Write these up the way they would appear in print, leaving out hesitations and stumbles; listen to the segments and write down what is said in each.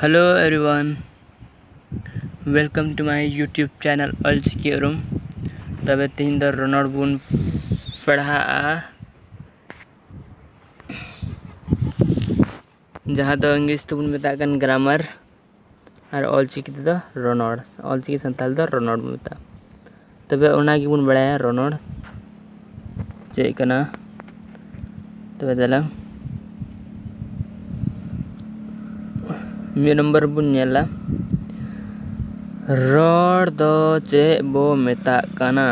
Hello everyone, welcome to my YouTube channel Olchiki Urum. तबे तीन दर रोनड़ बुन पढ़ा जहाँ दो इंग्लिश तो बुन मेताकन ग्रामर और ऑलचिकी तो रोनड़ ऑलचिकी संताल दो रोनड़ बुन मेता तबे उना की बुन बड़ा रोनड़ चेक करना तबे दला मी नंबर बुन नेला रोड दो चे बो मेता कना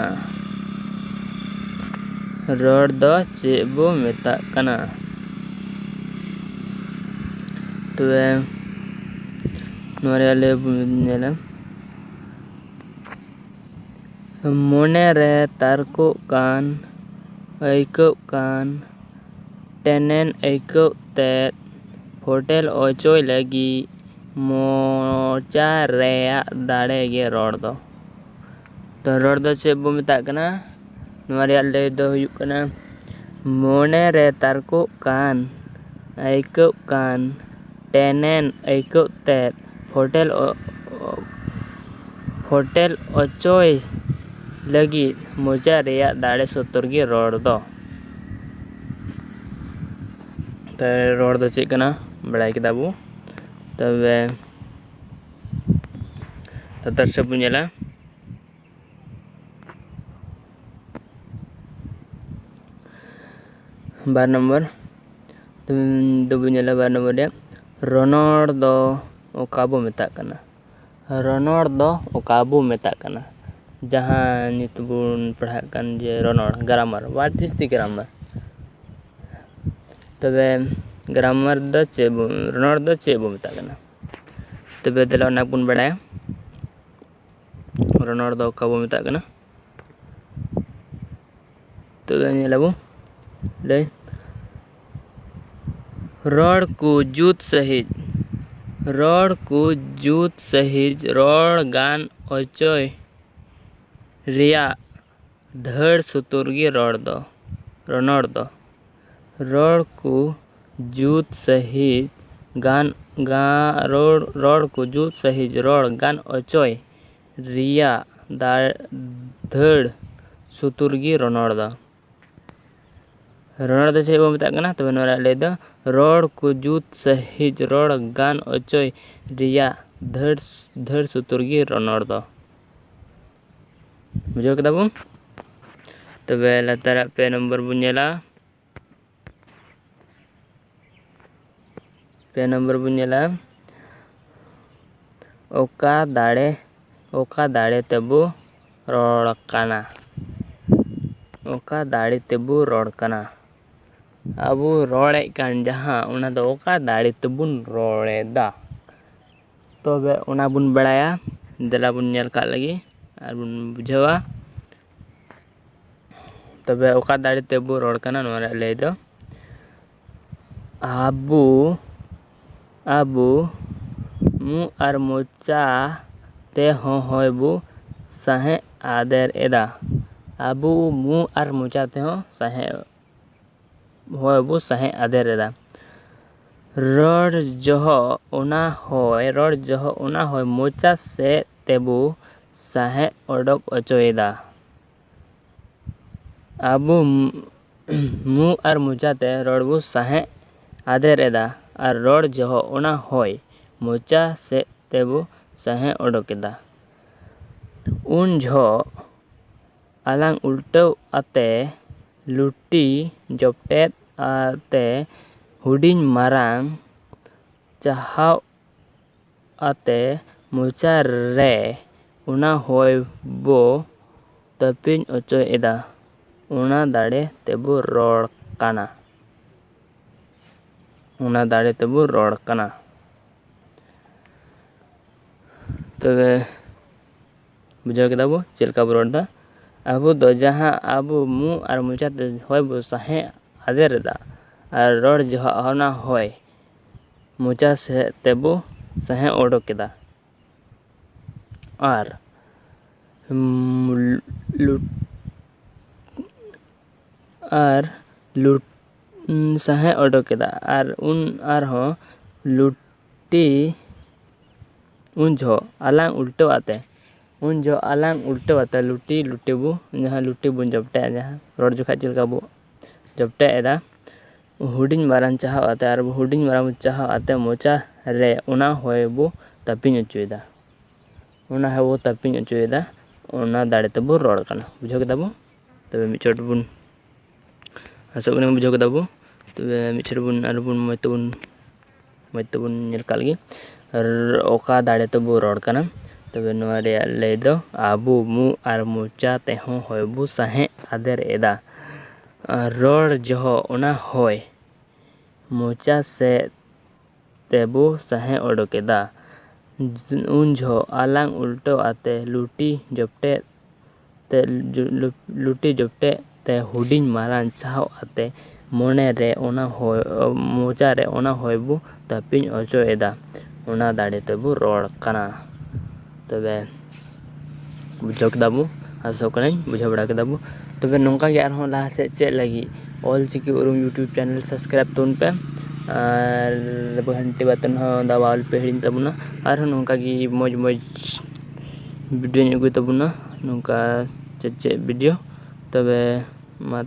रोड दो चे बो मेता कना तबे नोरे ले बुन नेला मोने रे तारको कान ऐको कान टेनेन ऐको ते होटल ओचोय लगी मोचा रेया दाड़े गे रोड दो तो रोड दो चे बो मेता कना नोरे ले दो हुयुक कना मोने रे तारको कान ऐको कान टेनेन ऐको ते होटल ओचोय लगी मोचा रेया दाड़े सोतर गे रोड दो तो रोड दो चे कना बड़ाई के दाबू तबे ततर बुझेला बार नंबर तो बुझेला बार नंबर रे रोनड़ दो ओकाबो मेता कना रोनड़ दो ओकाबो मेता कना जहाँ नित बुन पढ़ा कन जे रोनड़ grammar what is the grammar तबे ग्रामर द चेबो रोनड़ द चेबो मेता कना तबे दला ना बुन बड़ाया रोनड़ दो ओकाबो मेता कना तबे नेलाबो ले रोड को जूत सहित रोड गान ओचोय रिया धड़ सुतुरगी रोड दो रोनड़ दो रोड को जूत सहित रोड को जूत सहित रोड गान ओचोय रिया धड़ सुतुरगी रोनड़ दो चे बो मेता कना तबे नोरा ले दो रोड को जूत सहित रोड गान ओचोय रिया धड़ सुतुरगी रोनड़ दो बुझो केदा बो तबे लतारा पे नंबर बुनेला ओका दाड़े तेबो रोड़ काना ओका दाड़े तेबो रोड़ काना अबो रोड़े कान जहाँ उना दो ओका दाड़े तेबुन रोड़े दा तबे उना बुन बड़ाया दला बुन नेल का लगी और बुन बुझावा तबे ओका दाड़े तेबो रोड़ काना नोरा ले दो आबू मु और मोचा ते होयबू सहे आदेर एदा आबू मु और मोचा ते हो सहे होयबू सहे आदेर एदा रोड जहो उना होय मोचा से तेबू सहे ओडक ओचोयदा आबू मु और मोचा ते रोडबू सहे आदेर एदा और रोड जहो उना होय मोचा से तेबू सहे ओडोकेदा उन झो आलांग उल्टव आते लुटी जपटेत आते हुडिंग मारांग चाहाव आते मोचा रे उना होय बो तपिन ओचो एदा उना दाड़े तेबू रोड़ काना तबे बुझाव केदा बो चेलका बो रोड़ दा आबू दो जहाँ आबू मु और मोचा ते होय बो सहे आदेर दा और रोड़ जहाँ होना होय मोचा से तेबू सहे ओडो केदा और लुट सहे ओडो केदा और उन और हो लुटी उन जो आलांग उल्टे आते लुटी बो जहाँ लुटी बन जपटे जहाँ रोड जो खाच चलका बो जपटे एदा हुडिंग मारान चाहा आते और हुडिंग मारान चाहा आते मोचा रे उना होय बो तपिंग अचुएदा उना है वो तपिंग अचुएदा उना दाड़े तबो रोड कना बुझो केदा बो तबे मिचोट बुन आसो कने बुझो केदा बो तबे मिचोट बुन आर बुन मयतबुन नेल कालगी ओका दाड़े तबो रोड कना तबे नोआ रे ले दो आबू मु आर मोचा तेहो होय बो साहे आदेर एदा रोड जो उना होय मोचा से तेबो साहे ओडोकेदा उन जो आलांग उल्टो आते लुटी जपटे ते हुडिंग मारान चाहो आते मोने रे ओना होय मोचा रे ओना होय बो तपिंग अचो एदा उना दाड़े तेबो रोड कना तबे बुझो केदा बो आसो कने बुझो बड़ा केदा बो तबे नोंका गे आरहों लाहा से चेक लगी ऑल चिकी उरुम यूट्यूब चैनल सब्सक्राइब तोन पे और घंटी बटन हो दबावल पे हिड़िन तबुना और नोंका गी मौज वीडियो अगुई तबुना नोंका चे वीडियो तबे मा